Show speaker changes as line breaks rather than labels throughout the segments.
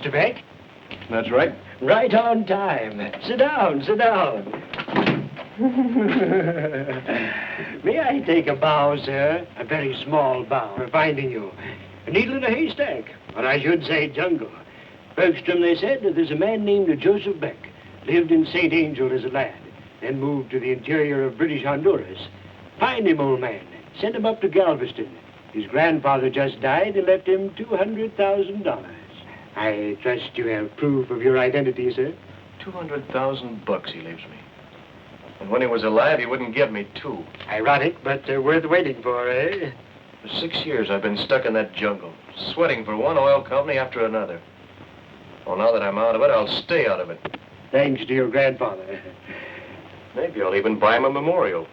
Mr. Beck?
That's right.
Right on time. Sit down, sit down. May I take a bow, sir? A very small bow for finding you. A needle in a haystack, or I should say jungle. Bergstrom, they said that there's a man named Joseph Beck. Lived in St. Angel as a lad, then moved to the interior of British Honduras. Find him, old man. Send him up to Galveston. His grandfather just died and left him $200,000. I trust you have proof of your identity, sir.
$200,000 he leaves me. And when he was alive, he wouldn't give me two.
Ironic, but worth waiting for, eh?
For 6 years, I've been stuck in that jungle, sweating for one oil company after another. Well, now that I'm out of it, I'll stay out of it.
Thanks to your grandfather.
Maybe I'll even buy him a memorial.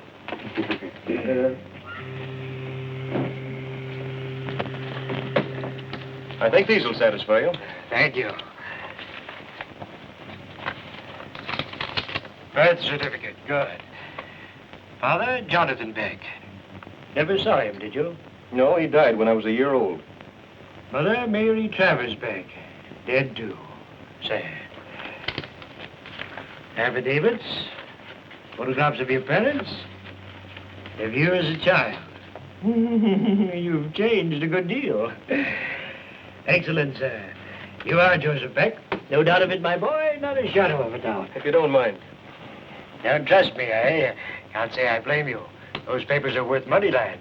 I think these will satisfy you.
Thank you. Birth certificate, good. Father, Jonathan Beck. Never saw him, did you?
No, he died when I was a year old.
Mother, Mary Travers Beck. Dead, too. Sad. Affidavits, photographs of your parents, of you as a child. You've changed a good deal. Excellent, sir. You are Joseph Beck. No doubt of it, my boy. Not a shadow of a doubt.
If you don't mind.
Don't trust me, eh? Can't say I blame you. Those papers are worth money, lad.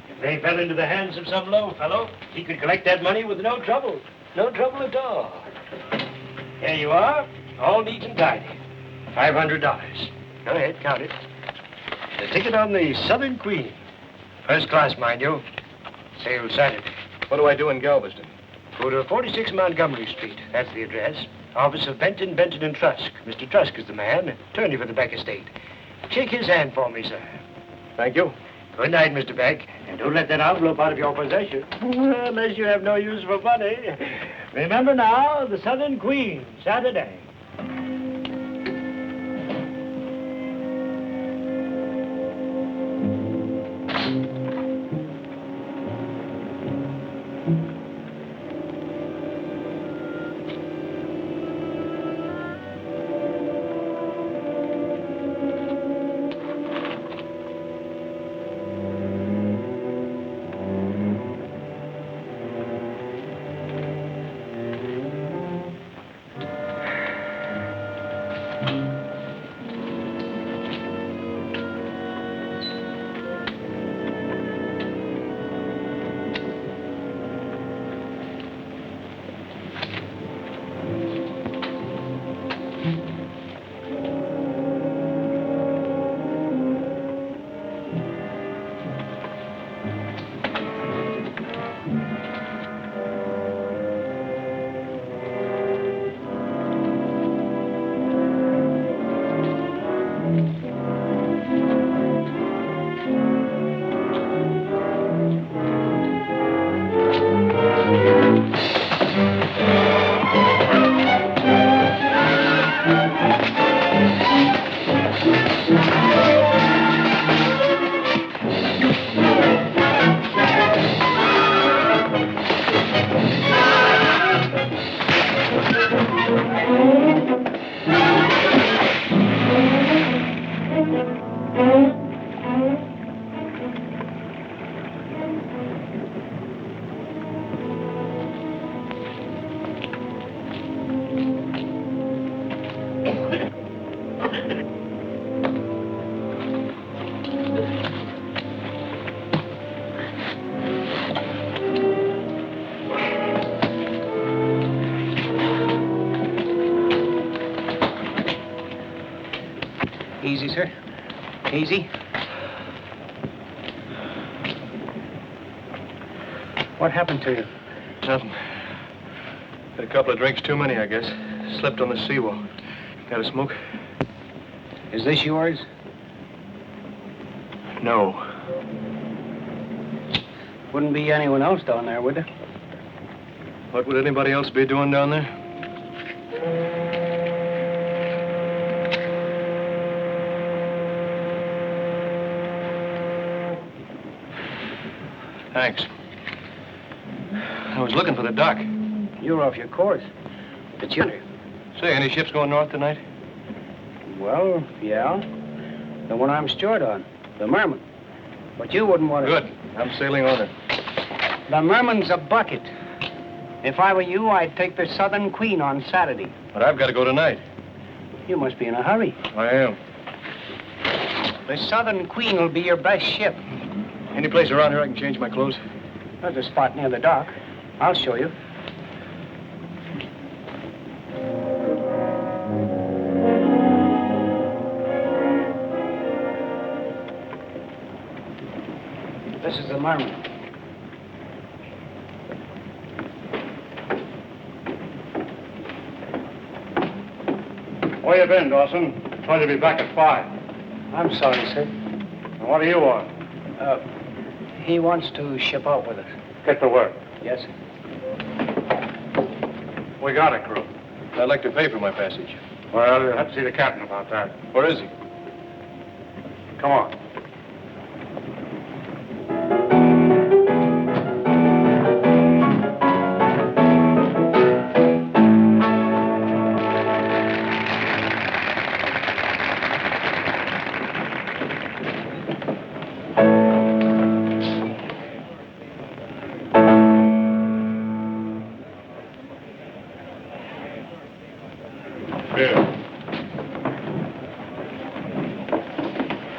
If they fell into the hands of some low fellow, he could collect that money with no trouble. No trouble at all. Here you are, all neat and tidy. $500. Go ahead, count it. The ticket on the Southern Queen. First class, mind you. Sale Saturday.
What do I do in Galveston?
Go to 46 Montgomery Street. That's the address. Office of Benton, Benton and Trusk. Mr. Trusk is the man, attorney for the Beck estate. Shake his hand for me, sir.
Thank you.
Good night, Mr. Beck. And don't let that envelope out of your possession. Unless you have no use for money. Remember now, the Southern Queen, Saturday.
Easy, sir. Easy. What happened to you?
Nothing. Had a couple of drinks too many, I guess. Slipped on the seawall. Got a smoke?
Is this yours?
No.
Wouldn't be anyone else down there, would there?
What would anybody else be doing down there? Thanks. I was looking for the doc.
You're off your course. It's you.
Say, any ships going north tonight?
Well, yeah. The one I'm steward on, the Merman. But you wouldn't want to...
Good. I'm sailing on it.
The Merman's a bucket. If I were you, I'd take the Southern Queen on Saturday.
But I've got to go tonight.
You must be in a hurry.
I am.
The Southern Queen will be your best ship.
Any place around here I can change my clothes?
There's a spot near the dock. I'll show you. This is the Merman.
Where you been, Dawson? Told you to be back at 5.
I'm sorry, sir.
And what do you want?
He wants to ship out with us.
Get to work.
Yes, sir.
We got it, crew.
I'd like to pay for my passage.
Well, you'll have to see the captain about that.
Where is he?
Come on.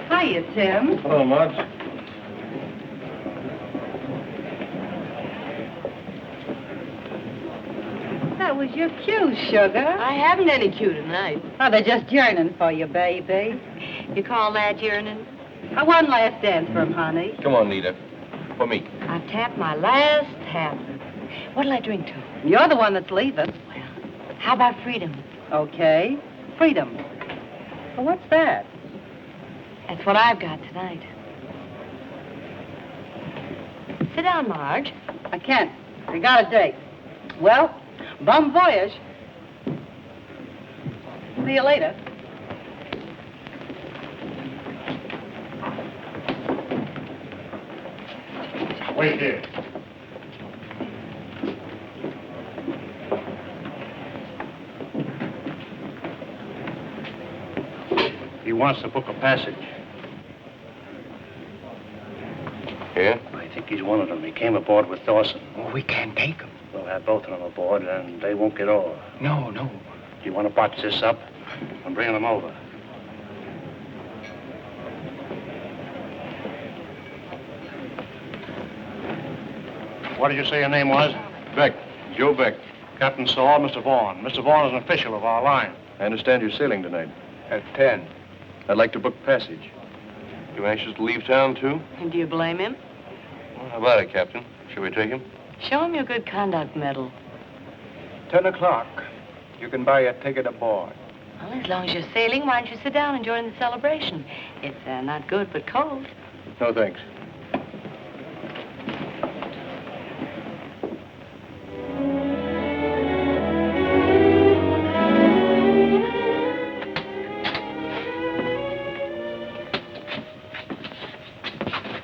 Hiya, Tim.
Hello, Marge.
That was your cue, sugar.
I haven't any cue tonight.
Oh, they're just yearning for you, baby.
You call that yearning?
One last dance for him, honey.
Come on, Nita. For me.
I've tapped my last tap. What'll I drink to?
You're the one that's leaving.
Well, how about freedom?
Okay. Freedom. Well, what's that?
That's what I've got tonight. Sit down, Marge.
I can't. I got a date. Well, bon voyage. See you later.
Wait here. He wants to book a passage.
Yeah?
I think he's one of them. He came aboard with Dawson.
Oh, we can't take him.
We'll have both of them aboard, and they won't get off.
No.
Do you want to box this up? I'm bringing them over. What did you say your name was?
Beck. Joe Beck.
Captain Saul, Mr. Vaughn. Mr. Vaughn is an official of our line.
I understand you're sailing tonight.
At 10.
I'd like to book passage. You anxious to leave town, too?
And do you blame him?
Well, how about it, Captain? Shall we take him?
Show him your good conduct medal.
10 o'clock. You can buy a ticket aboard.
Well, as long as you're sailing, why don't you sit down and join the celebration? It's not good, but cold.
No, thanks.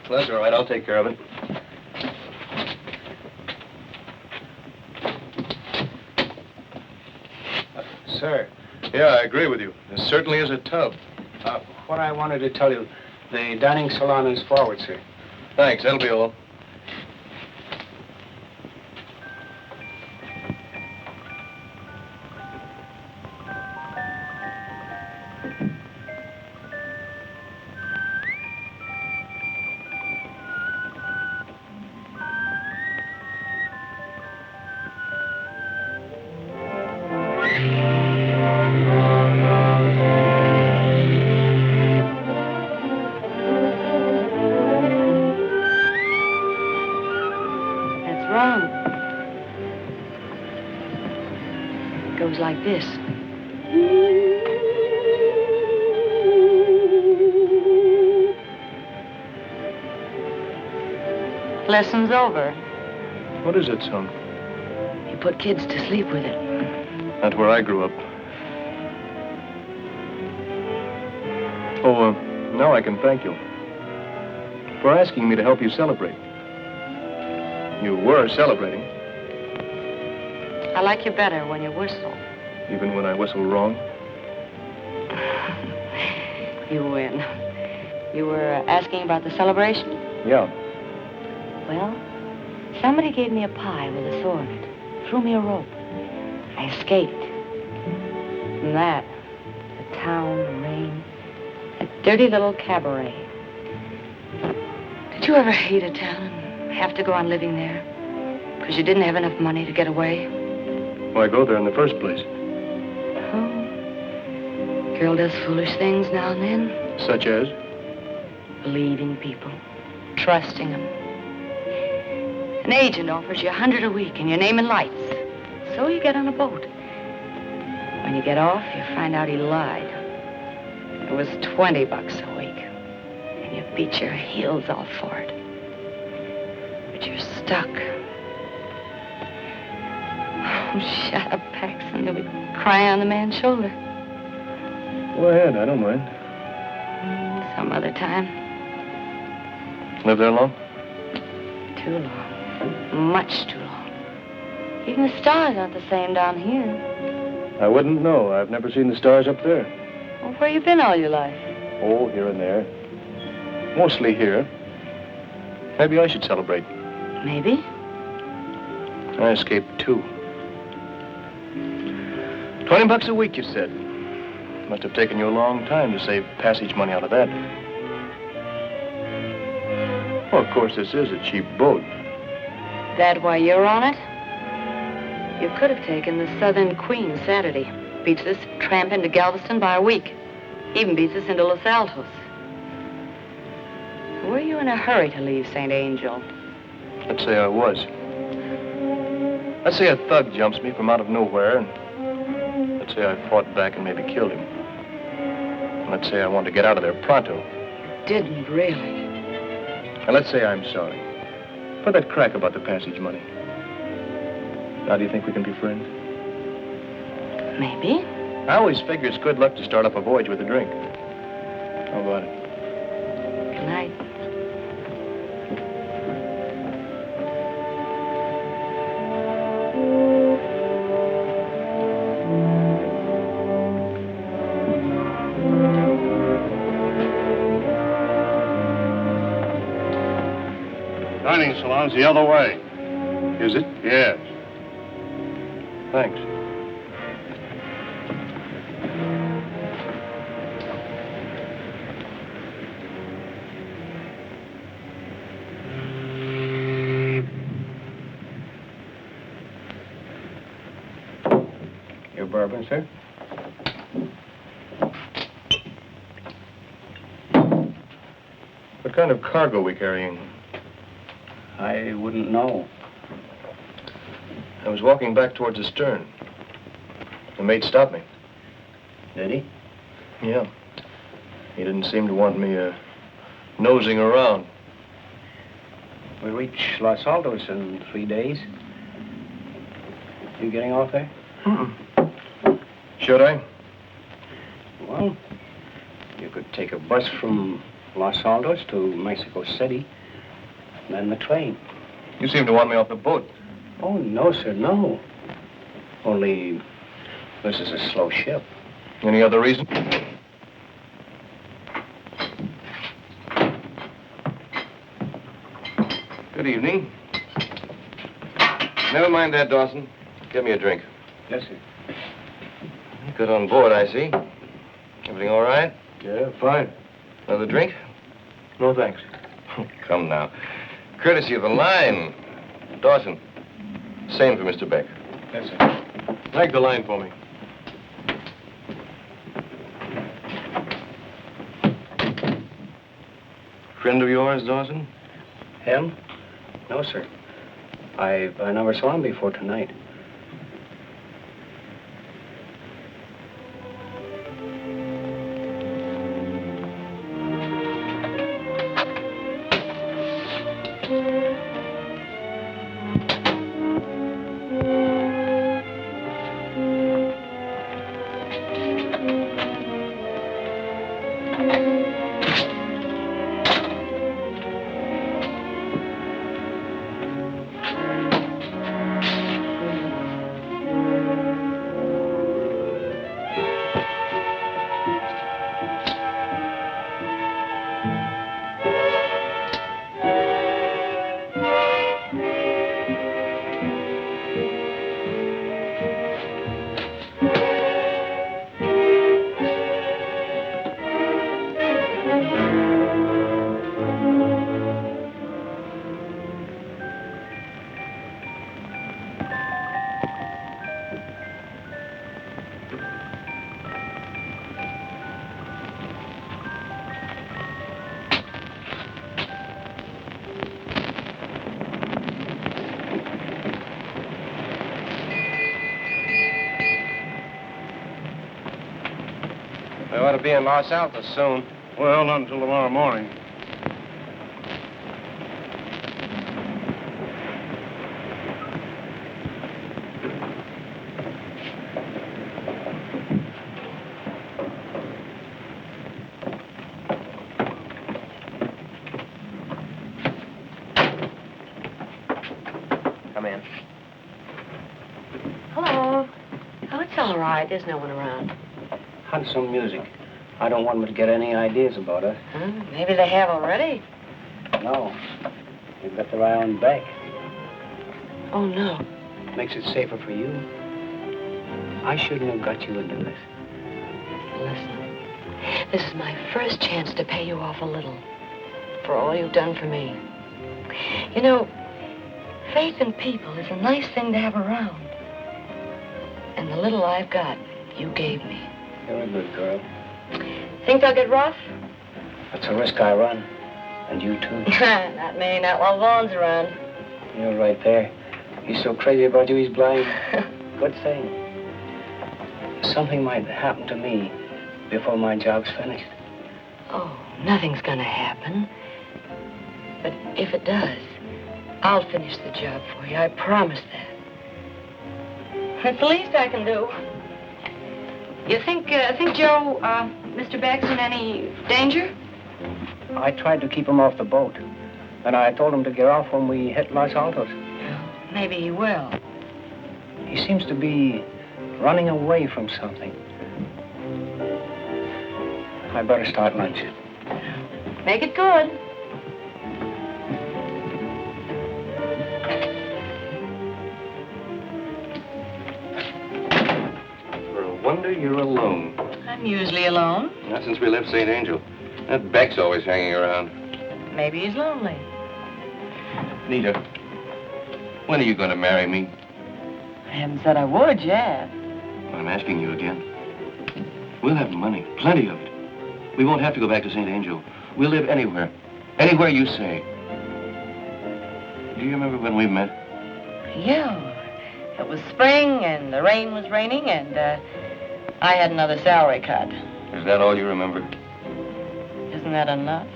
Well, that's all right. I'll take care of it.
Sir,
Yeah, I agree with you. There certainly is a tub.
what I wanted to tell you, the dining salon is forward, sir.
Thanks. That'll be all.
That's wrong. It goes like this. Lesson's over.
What is it, son?
You put kids to sleep with it.
That's where I grew up. Oh, now I can thank you for asking me to help you celebrate. You were celebrating.
I like you better when you whistle.
Even when I whistle wrong?
You win. You were asking about the celebration?
Yeah.
Well, somebody gave me a pie with a sword in it. Threw me a rope. I escaped. From that, the town, the rain, that dirty little cabaret. Did you ever hate a town and have to go on living there? Because you didn't have enough money to get away?
Why go there in the first place?
Oh. Girl does foolish things now and then.
Such as?
Believing people. Trusting them. An agent offers you $100 a week and your name in lights. So you get on a boat. When you get off, you find out he lied. It was $20 a week. And you beat your heels off for it. But you're stuck. Oh, shut up, Paxton. You'll be crying on the man's shoulder.
Go ahead, I don't mind.
Some other time.
Live there long?
Too long. Much too long. Even the stars aren't the same down here.
I wouldn't know. I've never seen the stars up there.
Well, where you been all your life?
Oh, here and there. Mostly here. Maybe I should celebrate.
Maybe.
I escaped, too. $20 a week, you said. Must have taken you a long time to save passage money out of that. Well, of course, this is a cheap boat.
That why you're on it? You could have taken the Southern Queen Saturday. Beats this tramp into Galveston by a week. Even beats us into Los Altos. Were you in a hurry to leave St. Angel?
Let's say I was. Let's say a thug jumps me from out of nowhere, and let's say I fought back and maybe killed him. Let's say I want to get out of there pronto.
Didn't really.
And let's say I'm sorry for that crack about the passage money. Now, do you think we can be friends?
Maybe.
I always figure it's good luck to start off a voyage with a drink. How about it?
Good night.
Dining salon's the other way.
Is it?
Yes.
Thanks.
Your bourbon, sir?
What kind of cargo are we carrying?
I wouldn't know.
I was walking back towards the stern. The mate stopped me.
Did he?
Yeah. He didn't seem to want me, nosing around.
We reach Los Altos in 3 days. You getting off there?
Should I?
Well, you could take a bus from Los Altos to Mexico City, then the train.
You seem to want me off the boat.
Oh, no, sir, no. Only, this is a slow ship.
Any other reason? Good evening. Never mind that, Dawson. Get me a drink.
Yes, sir.
Good on board, I see. Everything all right?
Yeah, fine.
Another drink?
No, thanks.
Come now. Courtesy of the line. Dawson. Same for Mr. Beck.
Yes, sir.
Lag the line for me. Friend of yours, Dawson?
Him? No, sir. I never saw him before tonight.
We ought to be in Los Altos soon.
Well, not until tomorrow morning.
Come in.
Hello. Oh, it's all right. There's no one around.
Hunt some music. I don't want them to get any ideas about her.
Huh? Maybe they have already.
No. They've got their eye on Beck.
Oh, no.
Makes it safer for you. I shouldn't have got you into this.
Listen, this is my first chance to pay you off a little for all you've done for me. You know, faith in people is a nice thing to have around. And the little I've got, you gave me.
You're a good girl.
Think they'll get rough?
That's a risk I run. And you, too.
Not me, not while Vaughn's around.
You're right there. He's so crazy about you, he's blind. Good thing. Something might happen to me before my job's finished.
Oh, nothing's gonna happen. But if it does, I'll finish the job for you. I promise that. It's the least I can do. You think Joe, Mr. Beck's in any danger?
I tried to keep him off the boat. And I told him to get off when we hit Los Altos.
Maybe he will.
He seems to be running away from something. I better start lunch.
Make it good.
For a wonder you're alone.
I'm usually alone.
Not since we left St. Angel. That Beck's always hanging around.
Maybe he's lonely.
Nita, when are you going to marry me?
I haven't said I would yet.
I'm asking you again. We'll have money, plenty of it. We won't have to go back to St. Angel. We'll live anywhere. Anywhere you say. Do you remember when we met?
Yeah. It was spring, and the rain was raining, and I had another salary cut.
Is that all you remember?
Isn't that enough?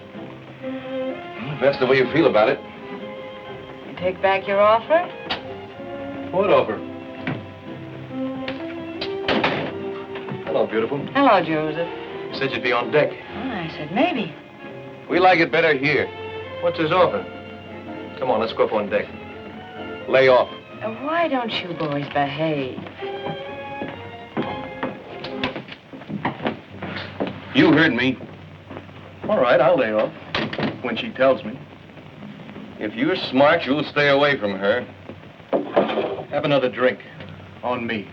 Well, if that's the way you feel about it.
You take back your offer?
What offer? Hello, beautiful.
Hello, Joseph.
You said you'd be on deck.
Oh, I said maybe.
We like it better here. What's his offer? Come on, let's go up on deck. Lay off.
Why don't you boys behave?
You heard me. All right, I'll lay off. When she tells me. If you're smart, you'll stay away from her. Have another drink. On me.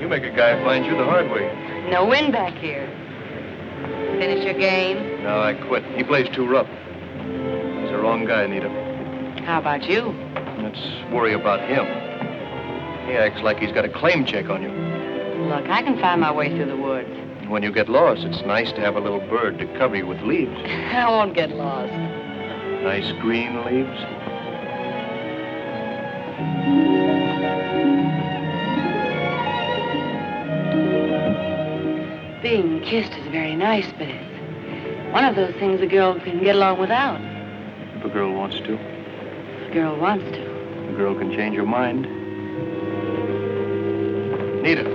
You make a guy find you the hard way.
No wind back here. Finish your game?
No, I quit. He plays too rough. He's the wrong guy, Nita.
How about you?
Let's worry about him. He acts like he's got a claim check on you.
Look, I can find my way through the woods.
When you get lost, it's nice to have a little bird to cover you with leaves.
I won't get lost.
Nice green leaves.
Being kissed is very nice, but it's one of those things a girl can get along without.
If a girl wants to.
If a girl wants to.
A girl can change her mind. Nita.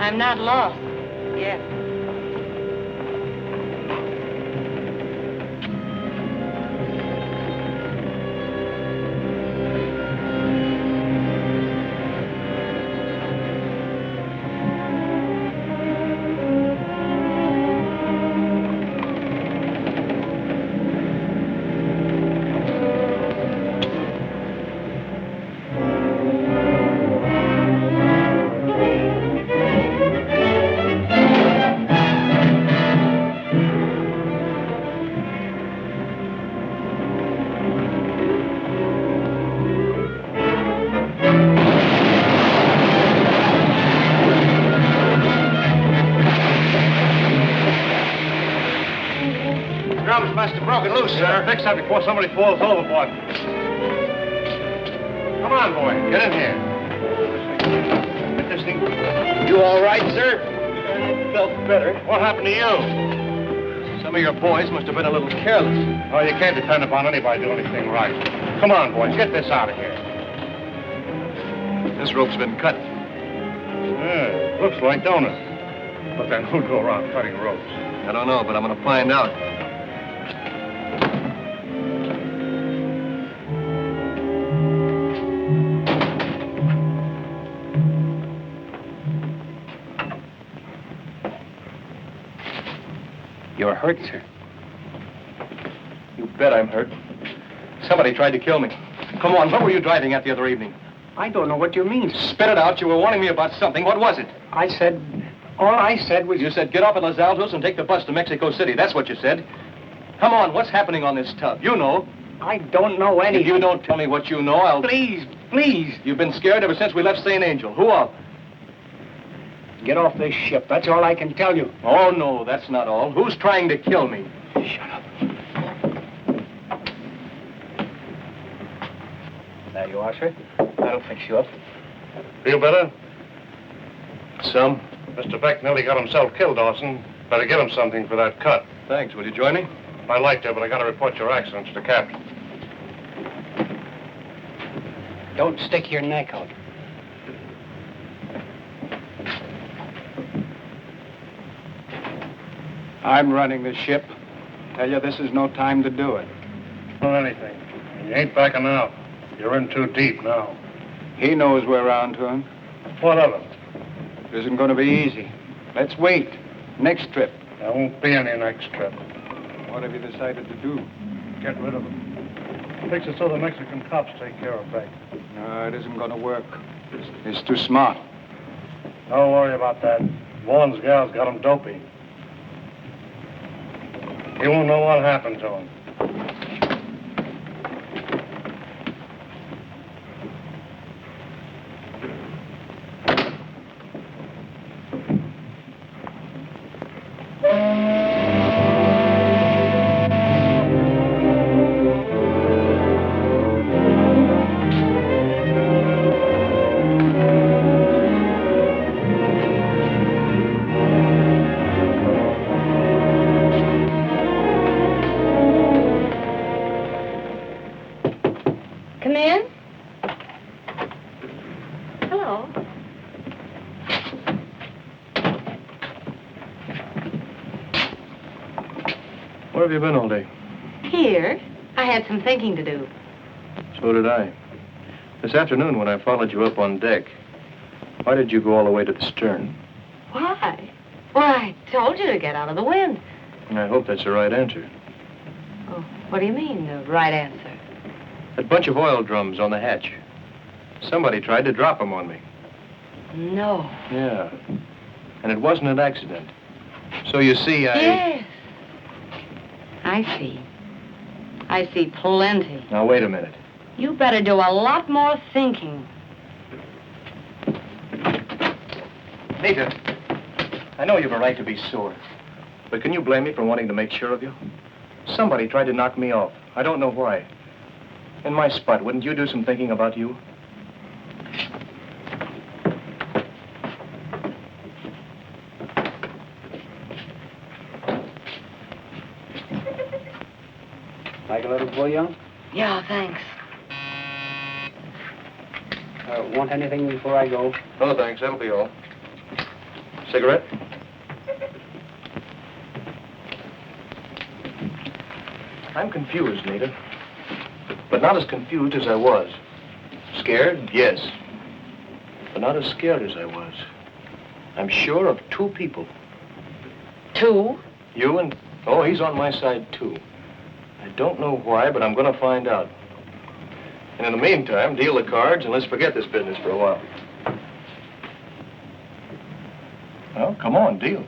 I'm not lost yet.
broken loose, sir.
Fix that before somebody falls overboard. Come on, boy. Get in here. Get this thing.
You all right, sir? I felt better.
What happened to you?
Some of your boys must have been a little careless.
Oh, you can't depend upon anybody doing anything right. Come on, boys. Get this out of here.
This rope's been cut.
Yeah, looks like, don't it? But then who'd go around cutting ropes?
I don't know, but I'm going to find out.
You're hurt, sir.
You bet I'm hurt. Somebody tried to kill me. Come on, what were you driving at the other evening?
I don't know what you mean.
Spit it out. You were warning me about something. What was it?
All I said was...
You said get off at Los Altos and take the bus to Mexico City. That's what you said. Come on, what's happening on this tub? You know.
I don't know anything.
If you don't tell me what you know, I'll...
Please.
You've been scared ever since we left St. Angel. Who of?
Get off this ship. That's all I can tell you.
Oh, no, that's not all. Who's trying to kill me?
Shut up. There you are, sir. That'll fix you up.
Feel better?
Some.
Mr. Beck nearly got himself killed, Dawson. Better get him something for that cut.
Thanks. Will you join me?
I'd like to, but I gotta report your accident to the captain.
Don't stick your neck out. I'm running the ship. Tell you, this is no time to do it.
Not anything. You ain't backing out. You're in too deep now.
He knows we're on to him.
What of it?
It isn't going to be easy. Let's wait. Next trip.
There won't be any next trip.
What have you decided to do?
Get rid of him. Fix it so the Mexican cops take care of Beck.
No, it isn't going to work. He's too smart.
Don't worry about that. Vaughn's gal's got him dopey. He won't know what happened to him.
Where have you been all day?
Here. I had some thinking to do.
So did I. This afternoon when I followed you up on deck, why did you go all the way to the stern?
Why? Well, I told you to get out of the wind.
I hope that's the right answer.
Oh, what do you mean, the right answer?
That bunch of oil drums on the hatch. Somebody tried to drop them on me.
No.
Yeah. And it wasn't an accident. So you see,
Yes. I see. I see plenty.
Now, wait a minute.
You better do a lot more thinking.
Nita, I know you've a right to be sore. But can you blame me for wanting to make sure of you? Somebody tried to knock me off. I don't know why. In my spot, wouldn't you do some thinking about you?
Like a little bouillon?
Yeah, thanks.
Want anything before I go?
No, thanks. That'll be all. Cigarette? I'm confused, Nita. But not as confused as I was. Scared? Yes. But not as scared as I was. I'm sure of two people.
Two?
You and... Oh, he's on my side, too. I don't know why, but I'm going to find out. And in the meantime, deal the cards and let's forget this business for a while. Well, come on, deal.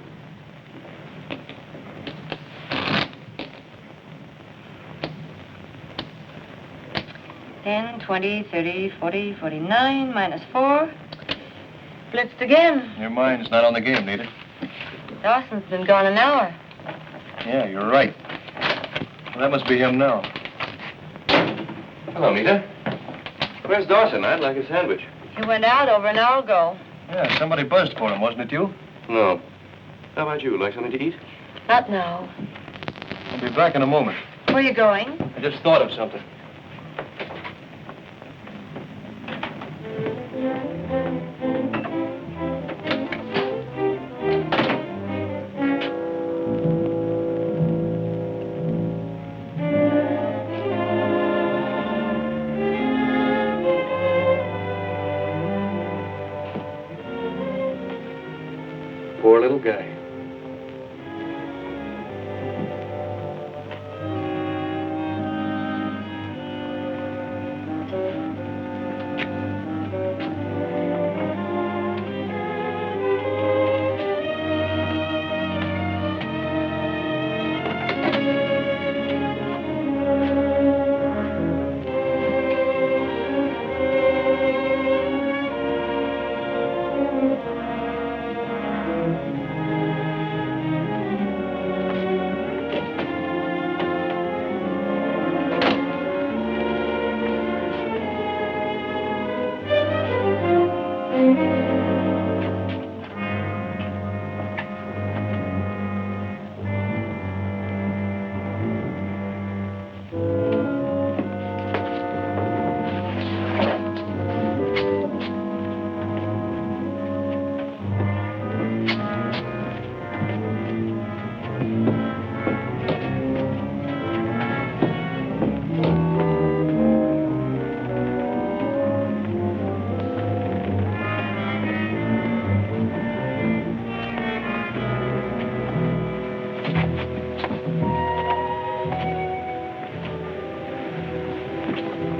$10, $20, $30, $40, $49, minus 4. Blitzed again.
Your mind's not on the game, Nita.
Dawson's been gone an hour.
Yeah, you're right. Well, that must be him now.
Hello, Nita. Where's Dawson? I'd like a sandwich.
He went out over an hour ago.
Yeah, somebody buzzed for him, wasn't it you?
No. How about you? Like something to eat?
Not now.
I'll be back in a moment.
Where are you going?
I just thought of something.
Poor little guy.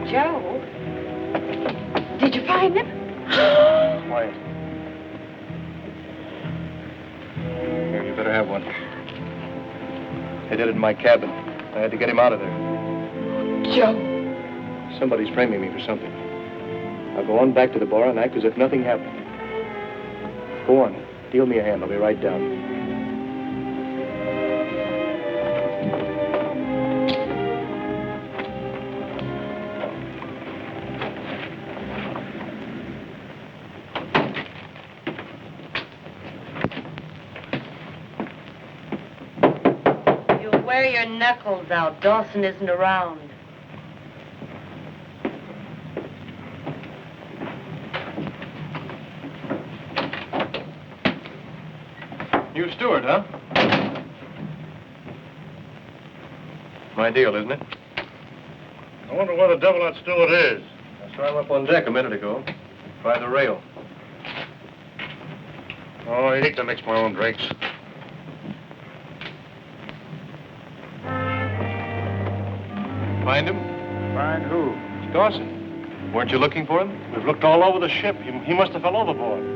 Joe? Did you find him?
Quiet. Here, you better have one. They did it in my cabin. I had to get him out of there.
Joe.
Somebody's framing me for something. I'll go on back to the bar and act as if nothing happened. Go on. Deal me a hand. I'll be right down.
You'll wear your knuckles out. Dawson isn't around.
New steward, huh? My deal, isn't it?
I wonder where the devil that steward is.
I saw him up on deck a minute ago. By the rail.
Oh, I hate to mix my own drinks.
Find him?
Find who?
It's Dawson. Weren't you looking for him?
We've looked all over the ship. He must have fell overboard.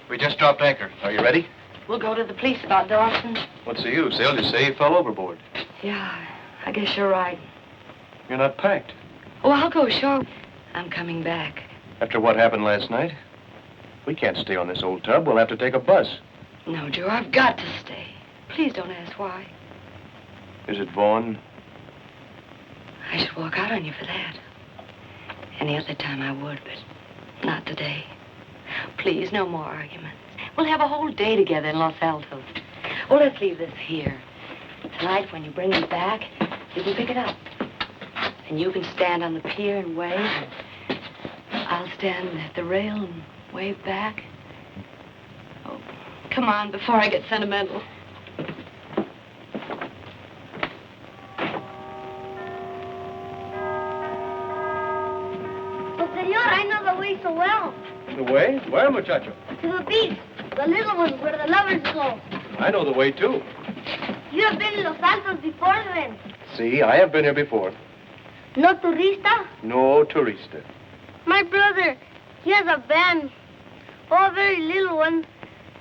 We just dropped anchor. Are you ready?
We'll go to the police about Dawson.
What's the use? They'll just say he fell overboard.
Yeah, I guess you're right.
You're not packed.
Oh, I'll go ashore. I'm coming back.
After what happened last night, we can't stay on this old tub. We'll have to take a bus.
No, Joe, I've got to stay. Please don't ask why.
Is it Vaughn?
I should walk out on you for that. Any other time I would, but not today. Please, no more arguments. We'll have a whole day together in Los Altos. Oh, let's leave this here. Tonight, when you bring me back, you can pick it up. And you can stand on the pier and wave. And I'll stand at the rail and wave back. Oh, come on, before I get sentimental.
Well, senor, I know the way way so well.
The way? Where, muchacho?
To the beach. The little one where the lovers go.
I know the way, too.
You have been in Los Altos before then.
See, I have been here before.
No turista?
No turista.
My brother, he has a band. Oh, a very little one.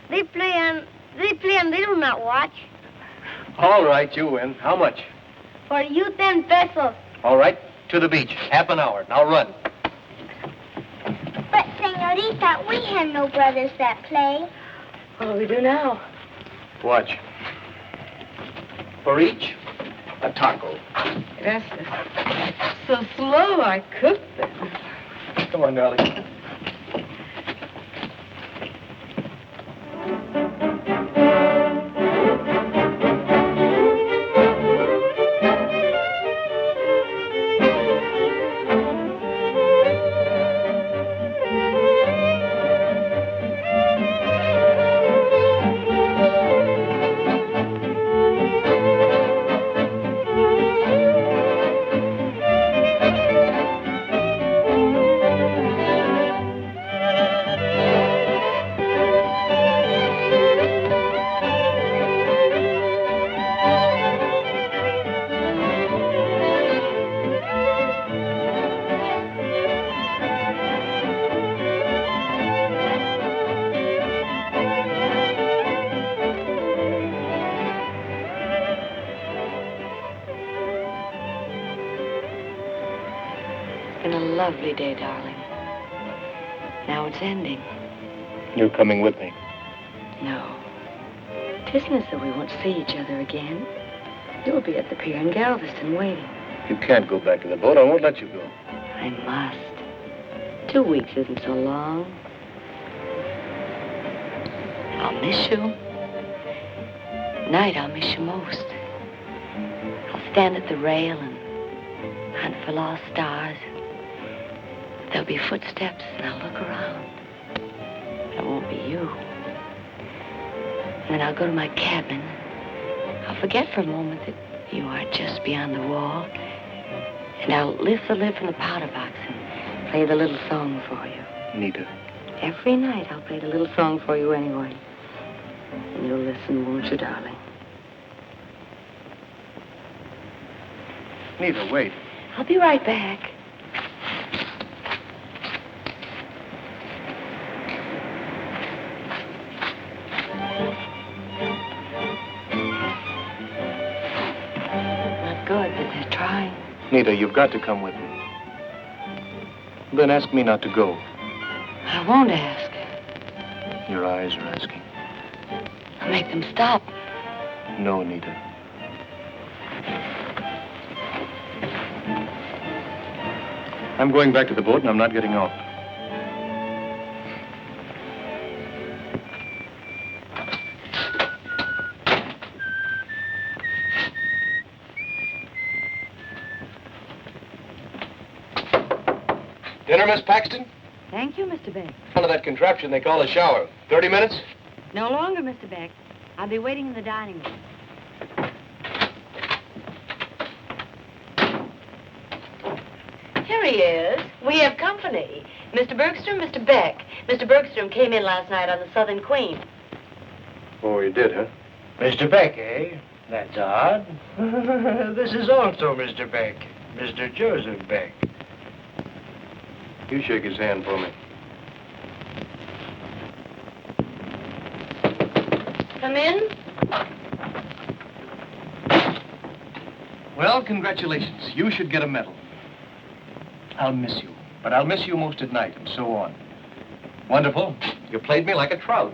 They play and they do not watch.
All right, you win. How much?
For you, 10 pesos.
All right, to the beach. Half an hour. Now run.
But, señorita, we have no brothers that play.
What do we do now?
Watch. For each, a taco.
Gracias. So slow I cooked them.
Come on, darling.
Lovely day, darling. Now it's ending.
You're coming with me.
No. It isn't as though we won't see each other again. You'll be at the pier in Galveston waiting.
You can't go back to the boat. I won't let you go.
I must. 2 weeks isn't so long. I'll miss you. Night, I'll miss you most. I'll stand at the rail and hunt for lost stars. There'll be footsteps, and I'll look around. It won't be you. And then I'll go to my cabin. I'll forget for a moment that you are just beyond the wall. And I'll lift the lid from the powder box and play the little song for you.
Nita.
Every night I'll play the little song for you anyway. And you'll listen, won't you, darling?
Nita, wait.
I'll be right back.
Nita, you've got to come with me. Then ask me not to go.
I won't ask.
Your eyes are asking.
I'll make them stop.
No, Nita. I'm going back to the boat and I'm not getting off. Dinner, Miss Paxton?
Thank you, Mr. Beck.
Under that contraption they call a shower. 30 minutes?
No longer, Mr. Beck. I'll be waiting in the dining room. Here he is. We have company. Mr. Bergstrom, Mr. Beck. Mr. Bergstrom came in last night on the Southern Queen.
Oh, you did, huh?
Mr. Beck, eh? That's odd. This is also Mr. Beck. Mr. Joseph Beck.
You shake his hand for me.
Come in.
Well, congratulations. You should get a medal. I'll miss you, but I'll miss you most at night, and so on. Wonderful. You played me like a trout.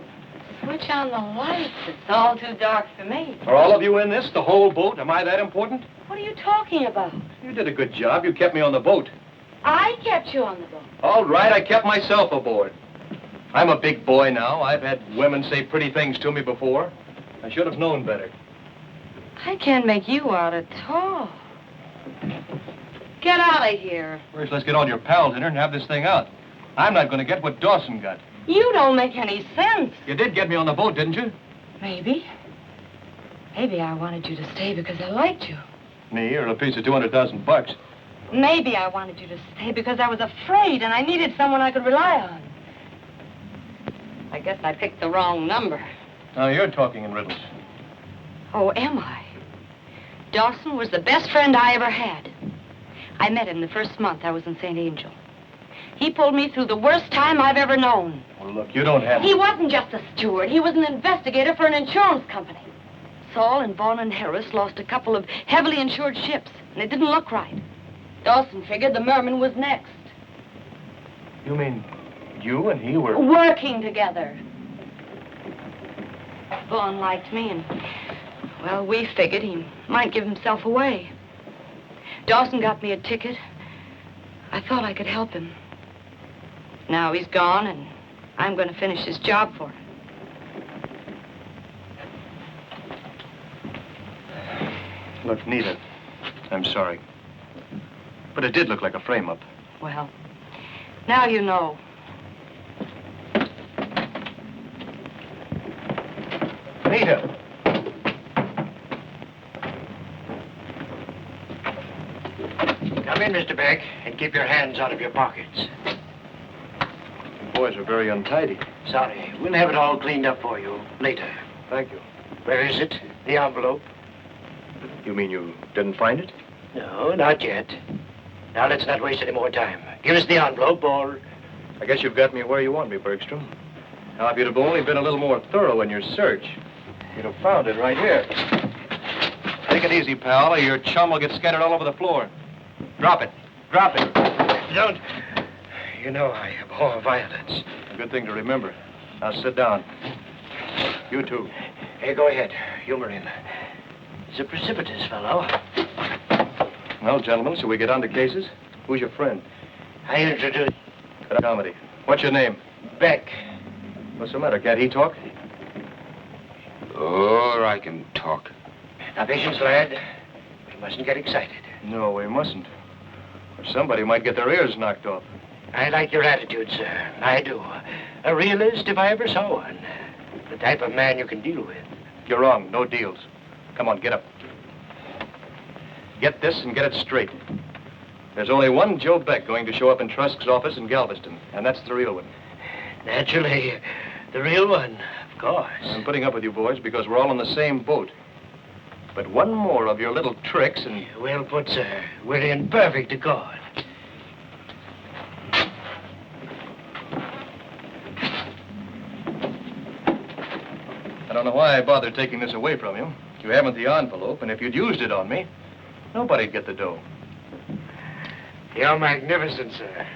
Switch on the lights. It's all too dark for me.
Are all of you in this, the whole boat? Am I that important?
What are you talking about?
You did a good job. You kept me on the boat.
I kept you on the boat.
All right, I kept myself aboard. I'm a big boy now. I've had women say pretty things to me before. I should have known better.
I can't make you out at all. Get out of here.
First, let's get all your pals in here and have this thing out. I'm not going to get what Dawson got.
You don't make any sense.
You did get me on the boat, didn't you?
Maybe. Maybe I wanted you to stay because I liked you.
Me, or a piece of $200,000.
Maybe I wanted you to stay because I was afraid and I needed someone I could rely on. I guess I picked the wrong number.
Now, you're talking in riddles.
Oh, am I? Dawson was the best friend I ever had. I met him the first month I was in St. Angel. He pulled me through the worst time I've ever known.
Well, look, you don't have...
He wasn't just a steward. He was an investigator for an insurance company. Saul and Vaughn and Harris lost a couple of heavily insured ships, and it didn't look right. Dawson figured the Merman was next.
You mean you and he were...
Working together. Vaughn liked me, and, well, we figured he might give himself away. Dawson got me a ticket. I thought I could help him. Now he's gone, and I'm going to finish his job for him.
Look, Nita, I'm sorry. But it did look like a frame-up.
Well, now you know.
Nita!
Come in, Mr. Beck, and keep your hands out of your pockets.
The boys are very untidy.
Sorry. We'll have it all cleaned up for you later.
Thank you.
Where is it? The envelope?
You mean you didn't find it?
No, not yet. Now, let's not waste any more time. Give us the envelope, or...
I guess you've got me where you want me, Bergstrom. Now, if you'd have only been a little more thorough in your search, you'd have found it right here. Take it easy, pal, or your chum will get scattered all over the floor. Drop it. Drop it.
Don't. You know I abhor violence.
A good thing to remember. Now, sit down. You too.
Hey, go ahead. Humor him. He's a precipitous fellow.
Well, gentlemen, shall we get on to cases? Who's your friend?
I introduce...
Comedy. What's your name?
Beck.
What's the matter? Can't he talk?
Oh, I can talk.
Now, patience, lad. We mustn't get excited.
No, we mustn't. Or somebody might get their ears knocked off.
I like your attitude, sir. I do. A realist, if I ever saw one. The type of man you can deal with.
You're wrong. No deals. Come on, get up. Get this and get it straight. There's only one Joe Beck going to show up in Trusk's office in Galveston, and that's the real one.
Naturally, the real one, of course.
I'm putting up with you boys because we're all in the same boat. But one more of your little tricks and...
Well put, sir. We're in perfect accord.
I don't know why I bothered taking this away from you. You haven't the envelope, and if you'd used it on me, nobody'd get the dough.
You're magnificent, sir.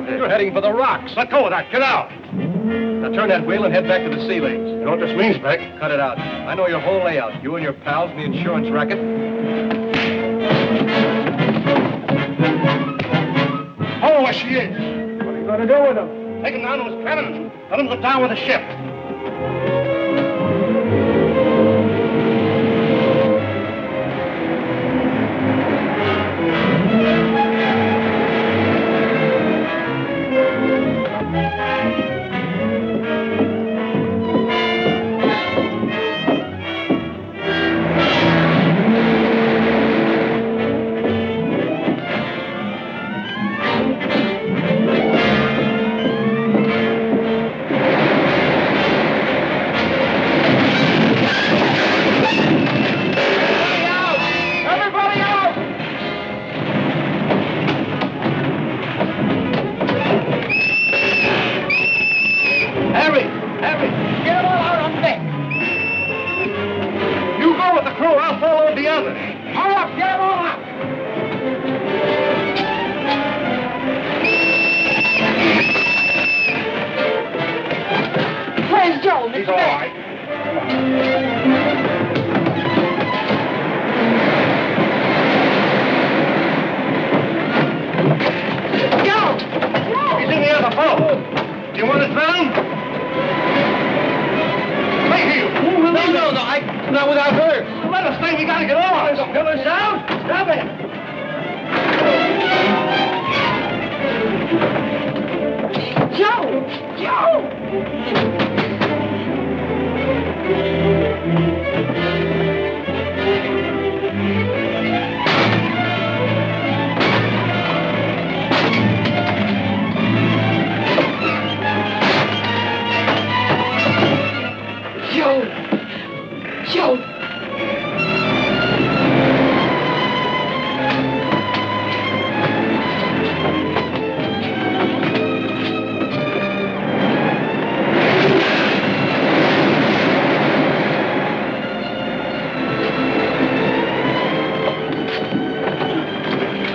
You're heading for the rocks.
Let go of that. Get out.
Now turn that wheel and head back to the sea lanes.
You know what this means, Beck?
Cut it out. I know your whole layout. You and your pals in the insurance racket.
Oh, where she is.
What are you going to do with him?
Take him down to his cabin and let him go down with the ship. others. All up, get them all up.
Where's Joe, Miss
He's all
Beck?
right.
Joe!
He's in the other boat. You want us found? Hey, you.
No, not without her.
Let us stay. We gotta get off.
Phyllis out! Stop it!
Joe! Joe! Joe!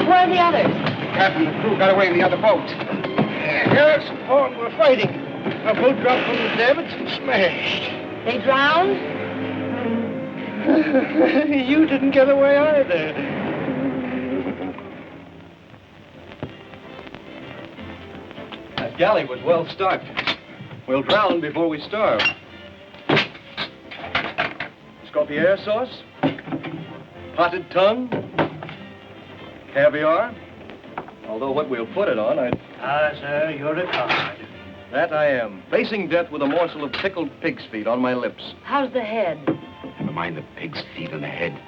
Where are the others?
Captain and the crew got away in the other boat.
Yes, Paul, we're fighting. Our boat dropped from the davits and smashed.
They drowned?
You didn't get away either.
That galley was well stocked. We'll drown before we starve. Scopier sauce, potted tongue, caviar. Although what we'll put it on,
Ah, sir, you're a card.
that I am. Facing death with a morsel of pickled pig's feet on my lips.
How's the head?
Never mind the pig's feet on the head.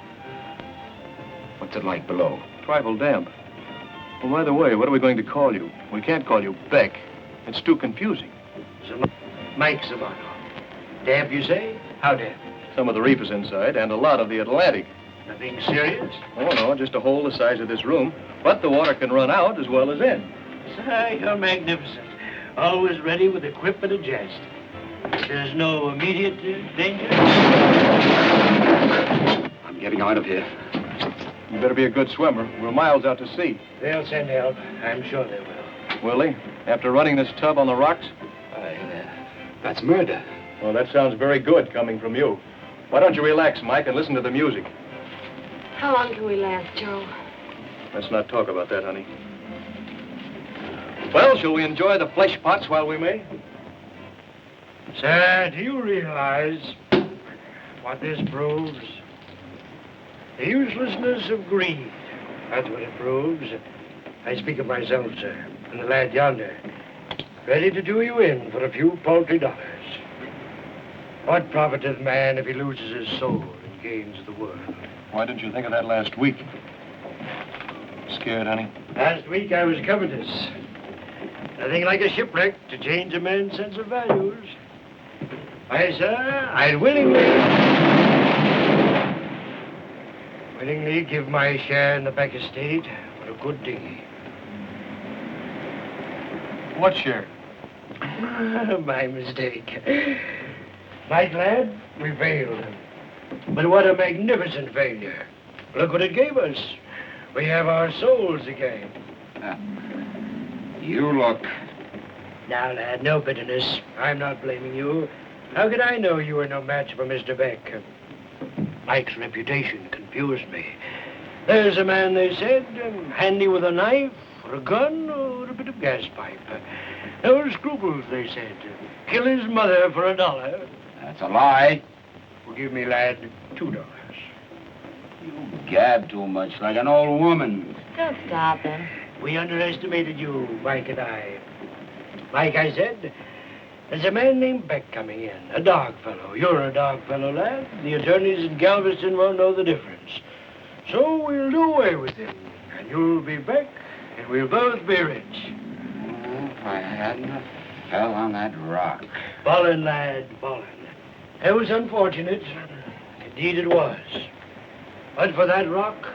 What's it like below?
Trifle damp. Well, by the way, what are we going to call you? We can't call you Beck. It's too confusing.
Mike Savano. Damp, you say? How damp?
Some of the reef is inside, and a lot of the Atlantic.
Nothing serious?
Oh, no, just a hole the size of this room. But the water can run out as well as in.
Sir, you're magnificent. Always ready with a quip and a jest. There's no immediate danger?
I'm getting out of here.
You better be a good swimmer. We're miles out to sea.
They'll send help. I'm sure they will.
Will they? After running this tub on the rocks?
That's murder.
Well, that sounds very good coming from you. Why don't you relax, Mike, and listen to the music?
How long can we last, Joe?
Let's not talk about that, honey. Well, shall we enjoy the flesh pots while we may?
Sir, do you realize what this proves? The uselessness of greed. That's what it proves. I speak of myself, sir, and the lad yonder, ready to do you in for a few paltry dollars. What profiteth man if he loses his soul and gains the world?
Why didn't you think of that last week? Scared, honey?
Last week I was covetous. Nothing like a shipwreck to change a man's sense of values. Why, sir, I'd willingly give my share in the Beck estate for a good dinghy.
What share?
My mistake. Night, lad, we failed. But what a magnificent failure. Look what it gave us. We have our souls again.
You look.
Now, lad, no bitterness. I'm not blaming you. How could I know you were no match for Mr. Beck? Mike's reputation confused me. There's a man, they said, handy with a knife, or a gun, or a bit of gas pipe. No scruples, they said. Kill his mother for $1.
That's a lie.
Forgive me, lad, $2.
You gab too much like an old woman.
Don't stop him.
We underestimated you, Mike and I. Mike, I said, there's a man named Beck coming in, a dog fellow. You're a dog fellow, lad. The attorneys in Galveston won't know the difference. So we'll do away with him, and you'll be Beck, and we'll both be rich.
If I hadn't have fell on that rock.
Ballin', lad, ballin'. It was unfortunate. Indeed it was. But for that rock,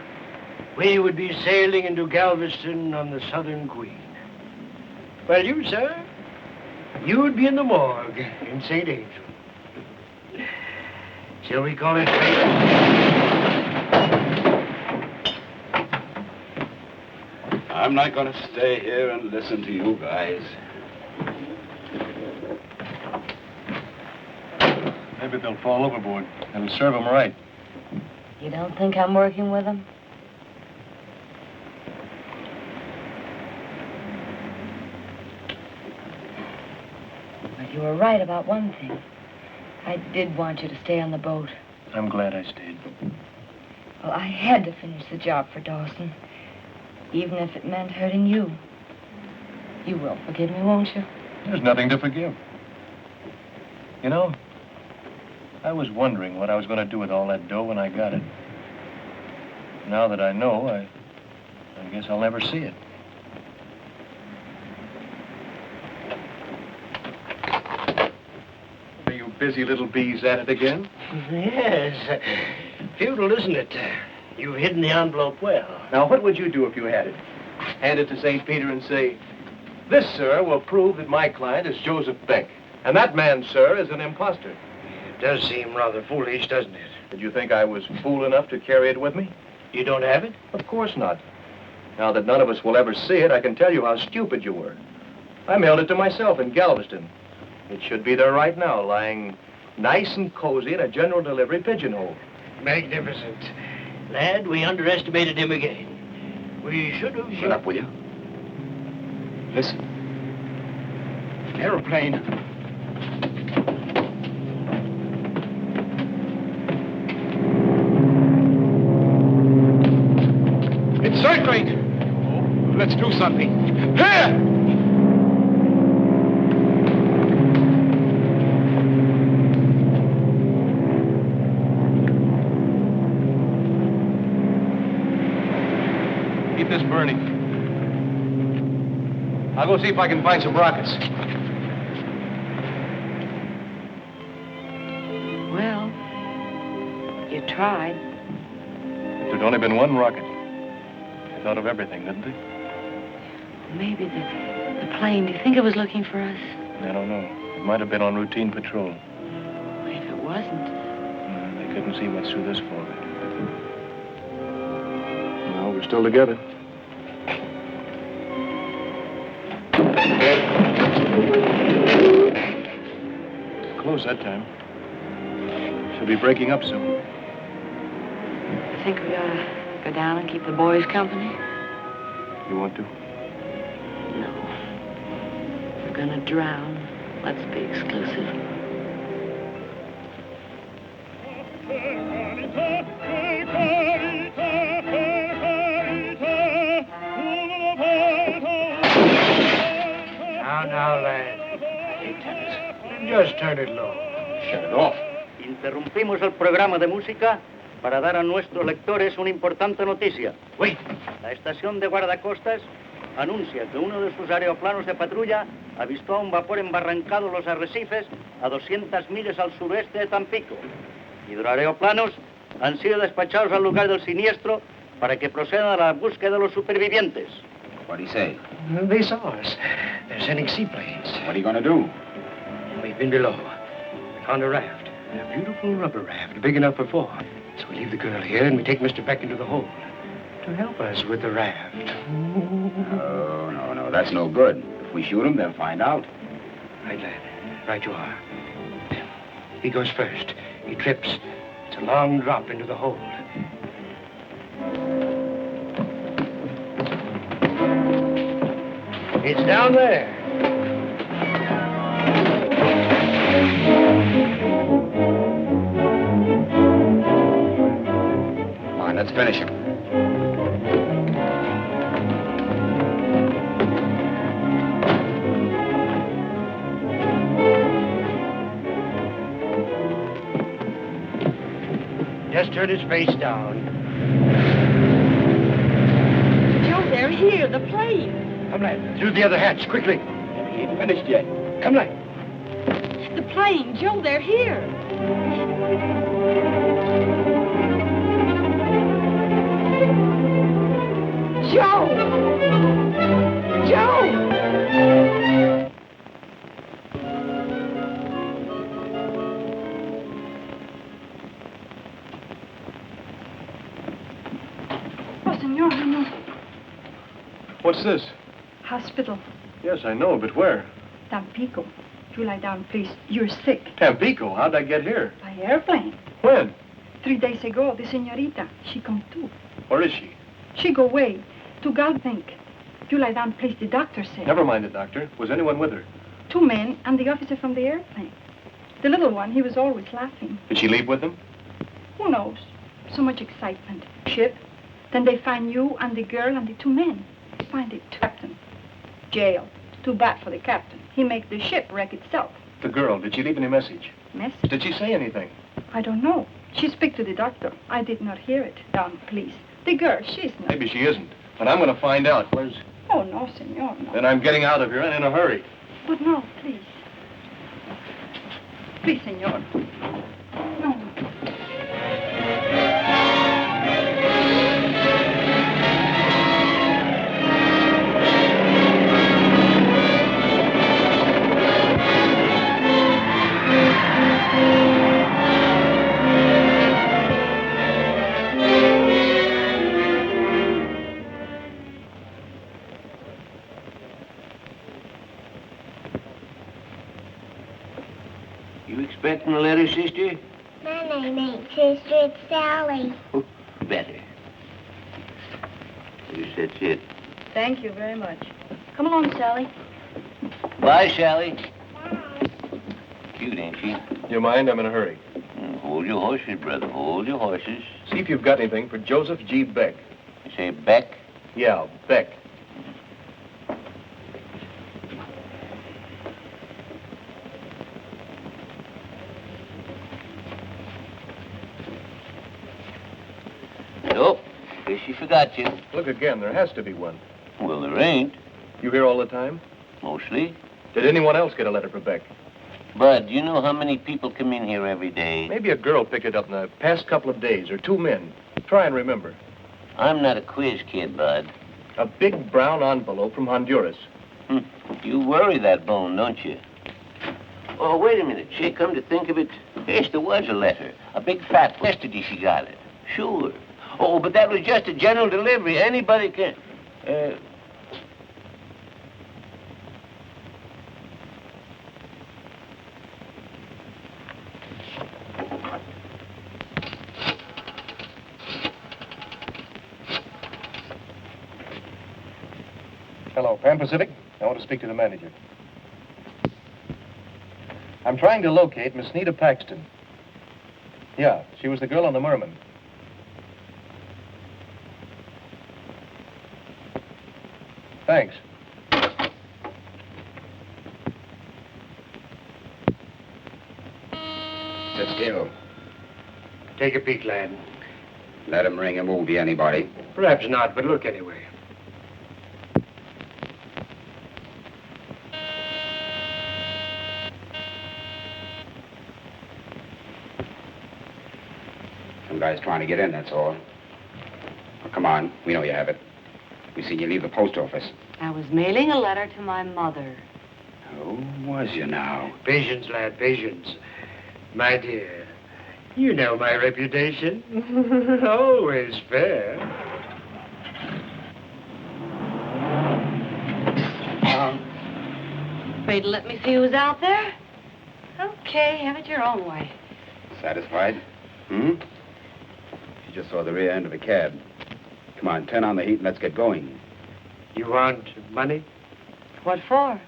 we would be sailing into Galveston on the Southern Queen. Well, you, sir, you would be in the morgue in St. Angel. Shall we call it fate?
I'm not going to stay here and listen to you guys.
Maybe they'll fall overboard. It'll serve them right.
You don't think I'm working with them? But you were right about one thing. I did want you to stay on the boat.
I'm glad I stayed.
Well, I had to finish the job for Dawson, even if it meant hurting you. You will forgive me, won't you?
There's nothing to forgive. You know, I was wondering what I was going to do with all that dough when I got it. Now that I know, I guess I'll never see it. Are you busy little bees at it again?
Yes. Futile, isn't it? You've hidden the envelope well.
Now, what would you do if you had it? Hand it to St. Peter and say, "This, sir, will prove that my client is Joseph Beck. And that man, sir, is an imposter."
It does seem rather foolish, doesn't it?
Did you think I was fool enough to carry it with me?
You don't have it?
Of course not. Now that none of us will ever see it, I can tell you how stupid you were. I mailed it to myself in Galveston. It should be there right now, lying nice and cozy in a general delivery pigeonhole.
Magnificent. Lad, we underestimated him again. We should have...
Shut up, will you? Listen. Aeroplane. It's circling. Oh, let's do something. Here!
Keep this burning. I'll go see if I can find some rockets.
Well, you tried.
If there'd only been one rocket. They thought of everything, didn't they?
Maybe the plane, do you think it was looking for us?
I don't know. It might have been on routine patrol.
If it wasn't.
They couldn't see what's through this fog. Well, we're still together. Close that time. She'll be breaking up soon.
I think we ought to go down and keep the boys company.
You want to?
No. If we're gonna drown, let's be exclusive.
Now, lad. Just turn it low.
Shut it off.
Interrumpimos el programa de música para dar a nuestros lectores una importante noticia.
Wait.
La estación de guardacostas anuncia que uno de sus aeroplanos de patrulla avistó a un vapor embarrancado en los arrecifes a 200 millas al sureste de Tampico. Hidroaeroplanos han sido despachados al lugar del siniestro para que procedan a la búsqueda de los supervivientes.
What'd he say?
They saw us. They're sending seaplanes.
What are you going to do?
We've been below. We found a raft. A beautiful rubber raft, big enough for four. So we leave the girl here and we take Mr. Beck into the hold to help us with the raft.
Oh, no. That's no good. If we shoot him, they'll find out.
Right, lad. Right you are. He goes first. He trips. It's a long drop into the hold. It's down there.
Come on, let's finish him.
Just turn his face down.
Joe, they're here, the plane.
Come, lad. Through the other hatch, quickly.
He ain't finished yet.
Come, lad.
The plane, Joe, they're here. Joe! Joe! Oh, señor, no.
What's this?
Hospital.
Yes, I know, but where?
Tampico. You lie down, please. You're sick.
Tampico? How'd I get here?
By airplane.
When?
3 days ago, the senorita. She come too.
Where is she?
She go away. To Galveston. You lie down, please. The doctor said.
Never mind the doctor. Was anyone with her?
2 men and the officer from the airplane. The little one, he was always laughing.
Did she leave with them?
Who knows? So much excitement. Ship. Then they find you and the girl and the 2 men. Find the captain. Jail. Too bad for the captain. He make the ship wreck itself.
The girl, did she leave any message?
Message?
Did she say anything?
I don't know. She speak to the doctor. I did not hear it. Down, please. The girl, she's not.
Maybe she isn't. But I'm going to find out. Where's...
Oh, no, senor, no.
Then I'm getting out of here and in a hurry.
But no, please. Please, senor. No.
You expecting a letter, sister?
My name ain't Sister, it's Sally.
Better. Yes, that's it.
Thank you very much. Come along, Sally.
Bye, Sally. Cute, ain't she?
You mind? I'm in a hurry.
Hold your horses, brother. Hold your horses.
See if you've got anything for Joseph G. Beck.
You say Beck?
Yeah, Beck.
Nope. Guess she forgot you.
Look again. There has to be one.
Well, there ain't.
You here all the time?
Mostly.
Did anyone else get a letter for Beck?
Bud, you know how many people come in here every day?
Maybe a girl picked it up in the past couple of days, or 2 men. Try and remember.
I'm not a quiz kid, Bud.
A big brown envelope from Honduras.
You worry that bone, don't you? Oh, wait a minute, chick. Come to think of it, yes, there was a letter. A big fat yesterday she got it. Sure. Oh, but that was just a general delivery. Anybody can...
Hello, Pan Pacific. I want to speak to the manager. I'm trying to locate Miss Nita Paxton. Yeah, she was the girl on the Merman. Thanks.
Sit still.
Take a peek, lad.
Let him ring a movie, anybody.
Perhaps not, but look anyway.
Some guy's trying to get in, that's all. Well, come on, we know you have it. We seen you leave the post office.
I was mailing a letter to my mother.
Oh, was you now?
Patience, lad, patience. My dear, you know my reputation. Always fair.
Afraid to let me see who's out there? Okay, have it your own way.
Satisfied? You just saw the rear end of a cab. Come on, turn on the heat and let's get going.
You want money?
What for?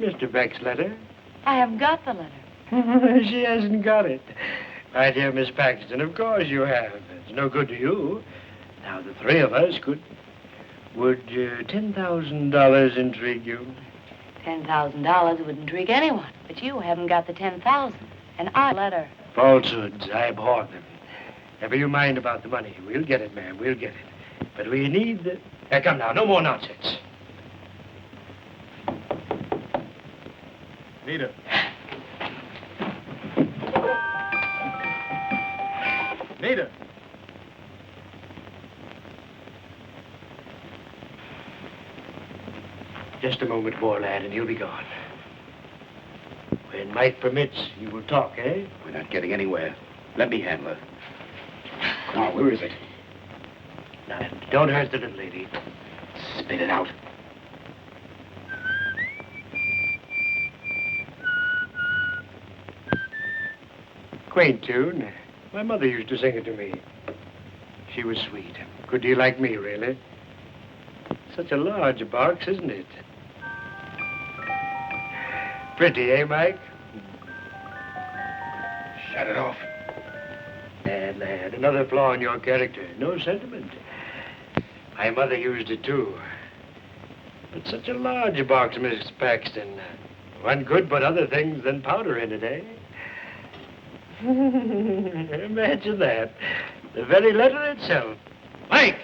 Mr. Beck's letter.
I have got the letter.
She hasn't got it. My dear Miss Paxton, of course you have. It's no good to you. Now, the 3 of us could... Would $10,000 intrigue you?
$10,000 would intrigue anyone, but you haven't got the 10,000. And I letter.
Falsehoods, I abhor them. Never you mind about the money. We'll get it, ma'am, we'll get it. But we need the... come now, no more nonsense.
Nita. Nita.
Just a moment more, lad, and you'll be gone. When might permits, you will talk, eh?
We're not getting anywhere. Let me handle her. Now, where is it?
Now, don't hurt the little lady.
Spit it out.
quaint tune. My mother used to sing it to me. She was sweet. Good deal like me, really. Such a large box, isn't it? Pretty, eh, Mike?
Shut it off.
Lad, another flaw in your character. No sentiment. My mother used it, too. But such a large box, Miss Paxton. One could put other things than powder in it, eh? Imagine that. The very letter itself. Mike!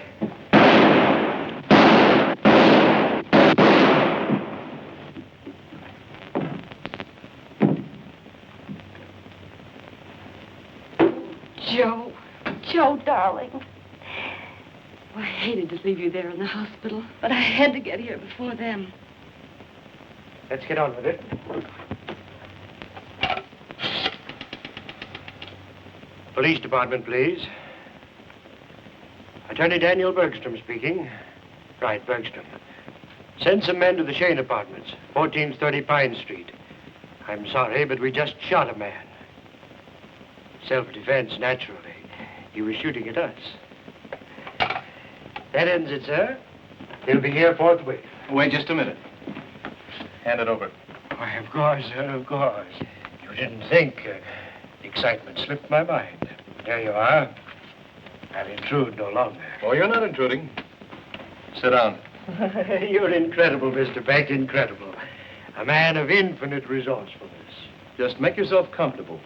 Joe, darling. Oh, I hated to leave you there in the hospital, but I had to get here before them.
Let's get on with it. Police department, please. Attorney Daniel Bergstrom speaking. Right, Bergstrom. Send some men to the Shane Apartments, 1430 Pine Street. I'm sorry, but we just shot a man. Self-defense, naturally. He was shooting at us. That ends it, sir. He'll be here forthwith.
Wait just a minute. Hand it over.
Why, of course, sir, of course. You didn't think. Excitement slipped my mind. There you are. I'll intrude no longer.
Oh, you're not intruding. Sit down.
You're incredible, Mr. Beck, incredible. A man of infinite resourcefulness.
Just make yourself comfortable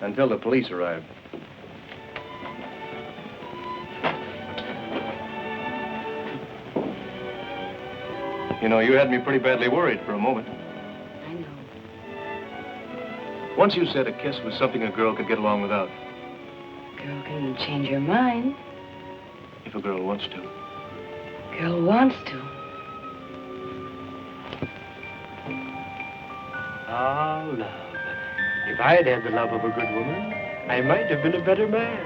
until the police arrive. You know, you had me pretty badly worried for a moment.
I know.
Once you said a kiss was something a girl could get along without.
Girl can change her mind.
If a girl wants to.
Girl wants to.
Oh, love. If I'd had the love of a good woman, I might have been a better man.